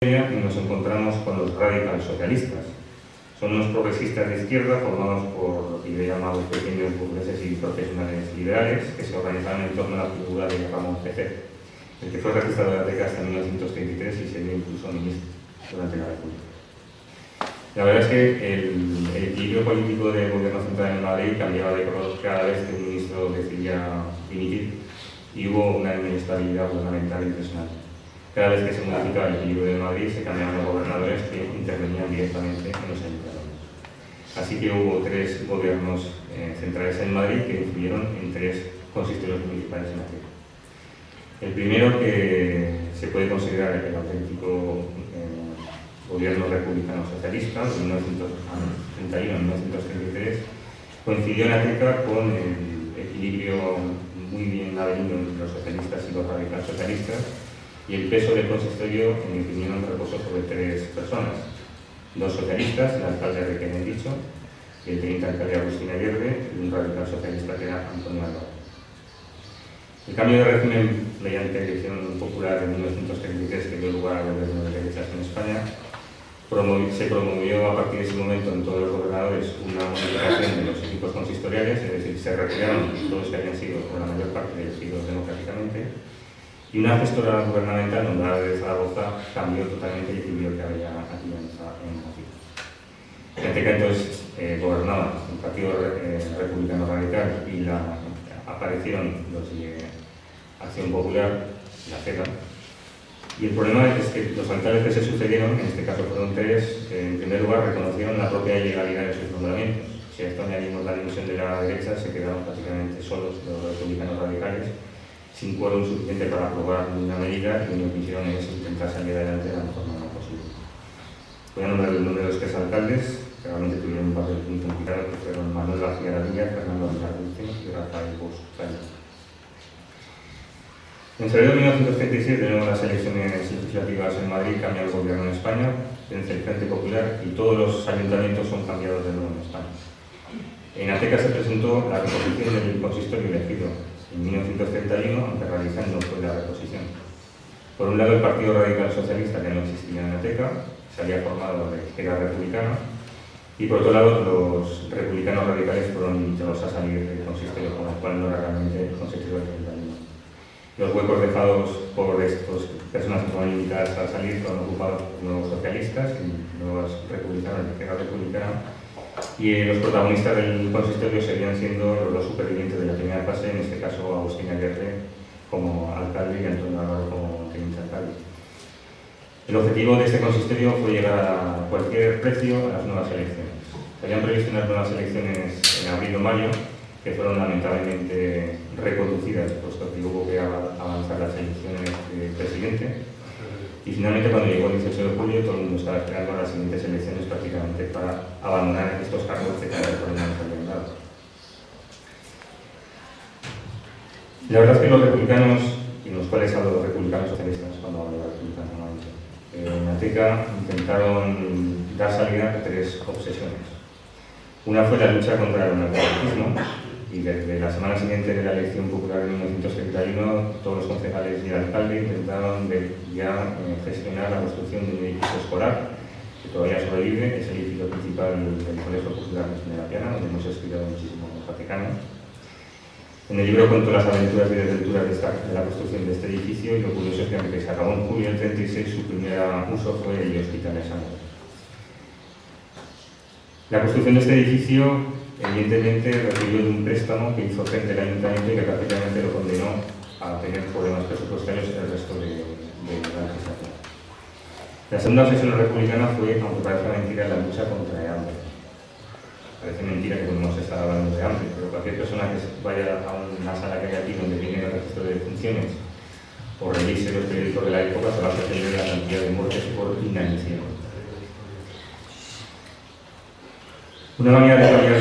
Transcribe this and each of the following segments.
y nos encontramos con los radicales socialistas. Son unos progresistas de izquierda formados por lo que yo he llamado pequeños burgueses y profesionales liberales que se organizaron en torno a la figura de Ramón Cc, el que fue registrado de Ateca hasta 1933 y sería incluso ministro durante la República. La verdad es que el equilibrio político del gobierno central en Madrid cambiaba de color cada vez que un ministro decidía dimitir y hubo una inestabilidad gubernamental impresionante. Cada vez que se modificaba el equilibrio de Madrid se cambiaban los gobernadores que intervenían directamente en los ayuntamientos. Así que hubo 3 gobiernos centrales en Madrid que influyeron en 3 consistorios municipales en Ateca. El primero, que se puede considerar el auténtico gobierno republicano socialista, de 1931 a 1933, coincidió en Ateca con el equilibrio muy bien avenido entre los socialistas y los radicales socialistas, y el peso del consistorio, en mi opinión, reposó sobre 3 personas: 2 socialistas, el alcalde Requena Dicho, y el teniente alcalde Agustín Ayerbe, y un radical socialista que era Antonio Álvarez. El cambio de régimen mediante elección popular en 1933, que dio lugar al gobierno de derechas en España, se promovió a partir de ese momento en todos los gobernadores una modificación de los equipos consistoriales, es decir, se retiraron todos que habían sido, o la mayor parte, elegidos democráticamente, y una gestora gubernamental nombrada de Zaragoza cambió totalmente el equilibrio que había aquí en Madrid. En Ateca entonces gobernaba el Partido Republicano Radical y aparecieron los de Acción Popular, la CEDA. Y el problema es que los alcaldes que se sucedieron, en este caso fueron 3, en primer lugar reconocieron la propia ilegalidad de sus nombramientos. Si a esto añadimos la división de la derecha, se quedaron prácticamente solos los republicanos radicales, sin quórum suficiente para aprobar ninguna medida, y lo que hicieron es intentar salir adelante de la mejor manera posible. Voy a nombrar el nombre de los 3 alcaldes, que realmente tuvieron un papel muy complicado, que fueron Manuel García Ladilla, Fernando Aguilar Dulce y Rafael Bosch Calle. En febrero de 1936 tenemos las elecciones legislativas en Madrid, cambia el gobierno en España, vence el Frente Popular y todos los ayuntamientos son cambiados de nuevo en España. En Ateca se presentó la reposición del consistorio elegido en 1931, aunque radical no fue la reposición. Por un lado, el Partido Radical Socialista, que no existía en Ateca, se había formado de izquierda republicana, y por otro lado, los republicanos radicales fueron invitados a salir del consistorio, con lo cual no era realmente el consistorio del 31. Los huecos dejados por estas personas que fueron invitadas a salir fueron ocupados por nuevos socialistas y nuevos republicanos de izquierda republicana, y los protagonistas del consistorio seguían siendo los 2 supervivientes de la primera fase, en este caso Agustín Ayerbe como alcalde y Antonio Álvarez como teniente alcalde. El objetivo de este consistorio fue llegar a cualquier precio a las nuevas elecciones. Se habían previsto unas nuevas elecciones en abril o mayo, que fueron lamentablemente reconducidas, puesto que hubo que avanzar las elecciones de presidente. Y finalmente, cuando llegó el 18 de julio, todo el mundo estaba esperando a las siguientes elecciones prácticamente para abandonar estos cargos que cada vez problemas habían dado. La verdad es que los republicanos, y los cuales hablo de los republicanos socialistas cuando hablo de los republicanos normalmente, en Ateca intentaron dar salida a 3 obsesiones. Una fue la lucha contra el analfabetismo, y desde la semana siguiente de la elección popular de 1931, todos los concejales y el alcalde intentaron ya gestionar la construcción de un edificio escolar, que todavía sobrevive, es el edificio principal del Colegio Popular de la Piana, donde hemos estudiado muchísimo los atecanos. En el libro cuento las aventuras y desventuras de la construcción de este edificio, y lo curioso es que aunque se acabó en julio del 36, su primer uso fue el Hospital de Sangre. La construcción de este edificio evidentemente recibió de un préstamo que hizo frente al ayuntamiento y que prácticamente lo condenó a tener problemas presupuestarios el resto de la legislatura. La segunda obsesión republicana fue, aunque parece mentira, la lucha contra el hambre. Parece mentira que podemos estar hablando de hambre, pero cualquier persona que vaya a una sala que hay aquí donde tiene el registro de defunciones o revise los periódicos de la época, se va a sorprender la cantidad de muertes por inanición. Una manera de cambiar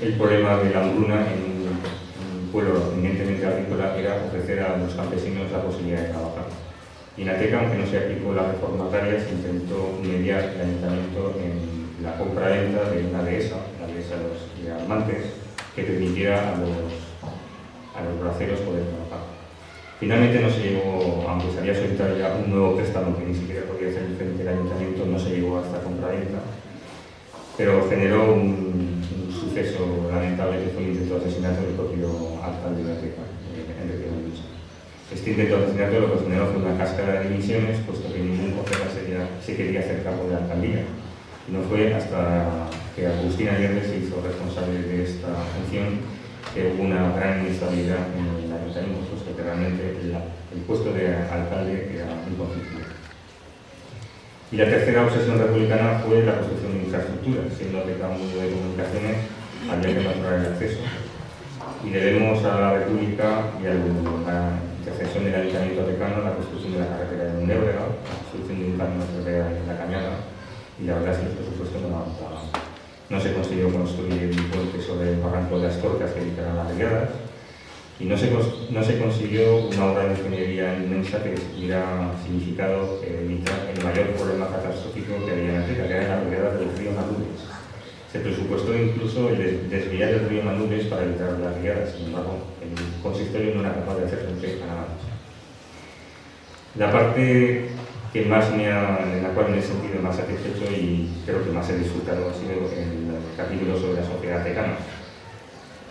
el problema de la hambruna en un pueblo eminentemente agrícola era ofrecer a los campesinos la posibilidad de trabajar. Y en Ateca, aunque no se aplicó la reforma agraria, se intentó mediar el ayuntamiento en la compra-venta de una dehesa, la dehesa de Almantes, que permitiera a los braceros poder trabajar. Finalmente no se llegó, aunque se había solicitado ya un nuevo préstamo que ni siquiera podía ser el ETA, pero generó un suceso lamentable que fue el intento de asesinato del propio alcalde de Ateca, Enrique Manducha. Este intento de asesinato lo que generó fue una cascada de dimisiones, puesto que ningún concejal se quería hacer cargo de la alcaldía. Y no fue hasta que Agustín Ayerbe se hizo responsable de esta función que hubo una gran inestabilidad en el ayuntamiento, puesto que realmente el puesto de alcalde era inconflictivo. Y la tercera obsesión republicana fue la construcción de infraestructuras, siendo Ateca un medio de comunicaciones, había que mejorar el acceso. Y debemos a la República y a la intercesión del Ayuntamiento atecano la construcción de la carretera de Munébrega, la construcción de un camino ferroviario en la Cañada, y la verdad es que el presupuesto no avanzaba. No se consiguió construir el puente sobre el barranco de las Torcas que evitaran las riadas, y no se consiguió una obra de ingeniería inmensa que hubiera significado evitar el mayor problema catastrófico que había en Ateca, que eran las riadas del río Manubres. Se presupuestó incluso el desviar el río Manubres para evitar las riadas, sin embargo, el consistorio no era capaz de hacer frente a nada más. La parte que en la cual me he sentido más satisfecho y creo que más he disfrutado ha sido el capítulo sobre la sociedad atecana.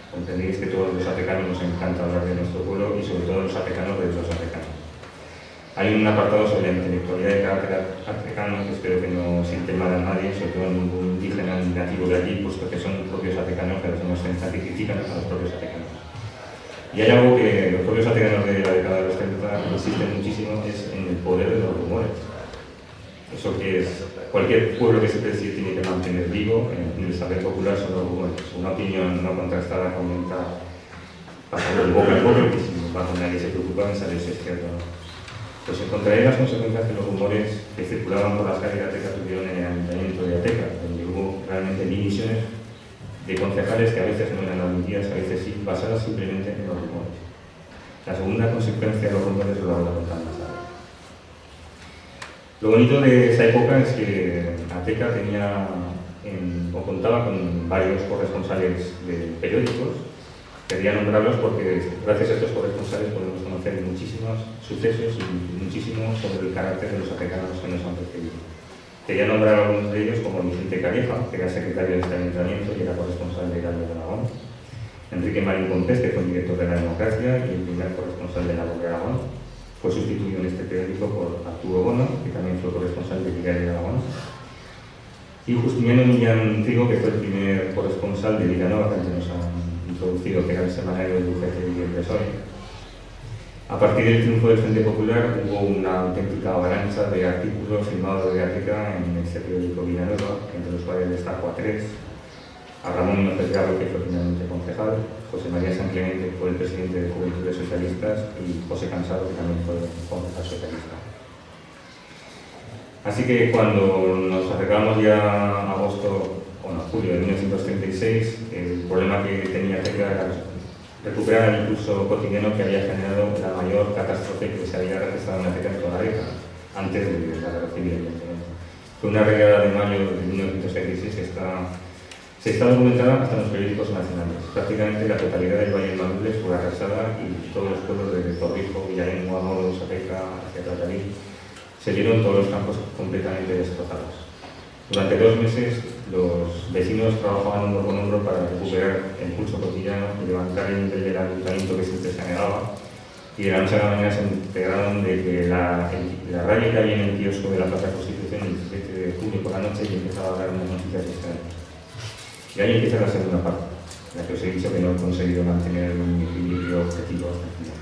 Comprendéis que todos los atecanos nos encanta hablar de nuestro pueblo y sobre todo los atecanos de los atecanos. Hay un apartado sobre la intelectualidad de carácter atecano que espero que no siente mal a nadie, sobre todo ningún indígena ni nativo de allí, puesto que son propios atecanos que a veces nos critican a los propios atecanos. Y hay algo que los propios atecanos de la década de los 30 insisten muchísimo, es en el poder de los rumores. Eso que es, cualquier pueblo que se precie tiene que mantener vivo en el saber popular son los rumores. Una opinión no contrastada aumenta pasando de boca en boca, que sin embargo nadie se preocupa en saber si es cierto o no. Pues encontraré las consecuencias de los rumores que circulaban por las calles de Ateca tuvieron en el ayuntamiento de Ateca, donde hubo realmente divisiones de concejales que a veces no eran admitidas, a veces sí, basadas simplemente en los rumores. La segunda consecuencia de los rumores lo voy a contar más tarde. Lo bonito de esa época es que Ateca tenía contaba con varios corresponsales de periódicos. Quería nombrarlos porque gracias a estos corresponsales podemos conocer muchísimos sucesos y muchísimo sobre el carácter de los atecanos que nos han precedido. Quería nombrar a algunos de ellos como Vicente Calleja, que era secretario de este ayuntamiento y era corresponsal de Gallo de Aragón, Enrique Marín Compés, que fue director de La Democracia y el primer corresponsal de La Voz de Aragón. Fue sustituido en este periódico por Arturo Bono, que también fue corresponsal de Diario de Aragón. Y Justiniano Millán Trigo, que fue el primer corresponsal de Vilanova, que antes nos han introducido, que era el semanario del UGT y el PSOE. A partir del triunfo del Frente Popular hubo una auténtica avalancha de artículos firmados de Ateca en este periódico Vilanova, entre los cuales destaco a tres: a Ramón López Garro, que fue finalmente concejal, José María San Clemente, que fue el presidente de Juventudes Socialistas, y José Cansado, que también fue concejal socialista. Así que cuando nos acercamos ya a julio de 1936, el problema que tenía Ateca era recuperar el impulso cotidiano que había generado la mayor catástrofe que se había registrado en Ateca en toda la década, antes de la guerra civil, evidentemente. Fue una regada de mayo de 1936 que se está documentada hasta en los periódicos nacionales. Prácticamente la totalidad del Valle de Mandules fue arrasada y todos los pueblos de Torrijos, Villalengua, Moros, Ateca, hacia Tlatalí, se vieron todos los campos completamente destrozados. Durante 2 meses los vecinos trabajaban hombro con hombro para recuperar el pulso cotidiano y levantar el nivel del ayuntamiento que siempre se anegaba, y de la noche a la mañana se enteraron de que la radio que había en el kiosco de la Plaza Constitución el 17 de junio por la noche y empezaba a dar unas noticias extrañas. Y ahí empieza la segunda parte, en la que os he dicho que no he conseguido mantener un equilibrio objetivo hasta el final.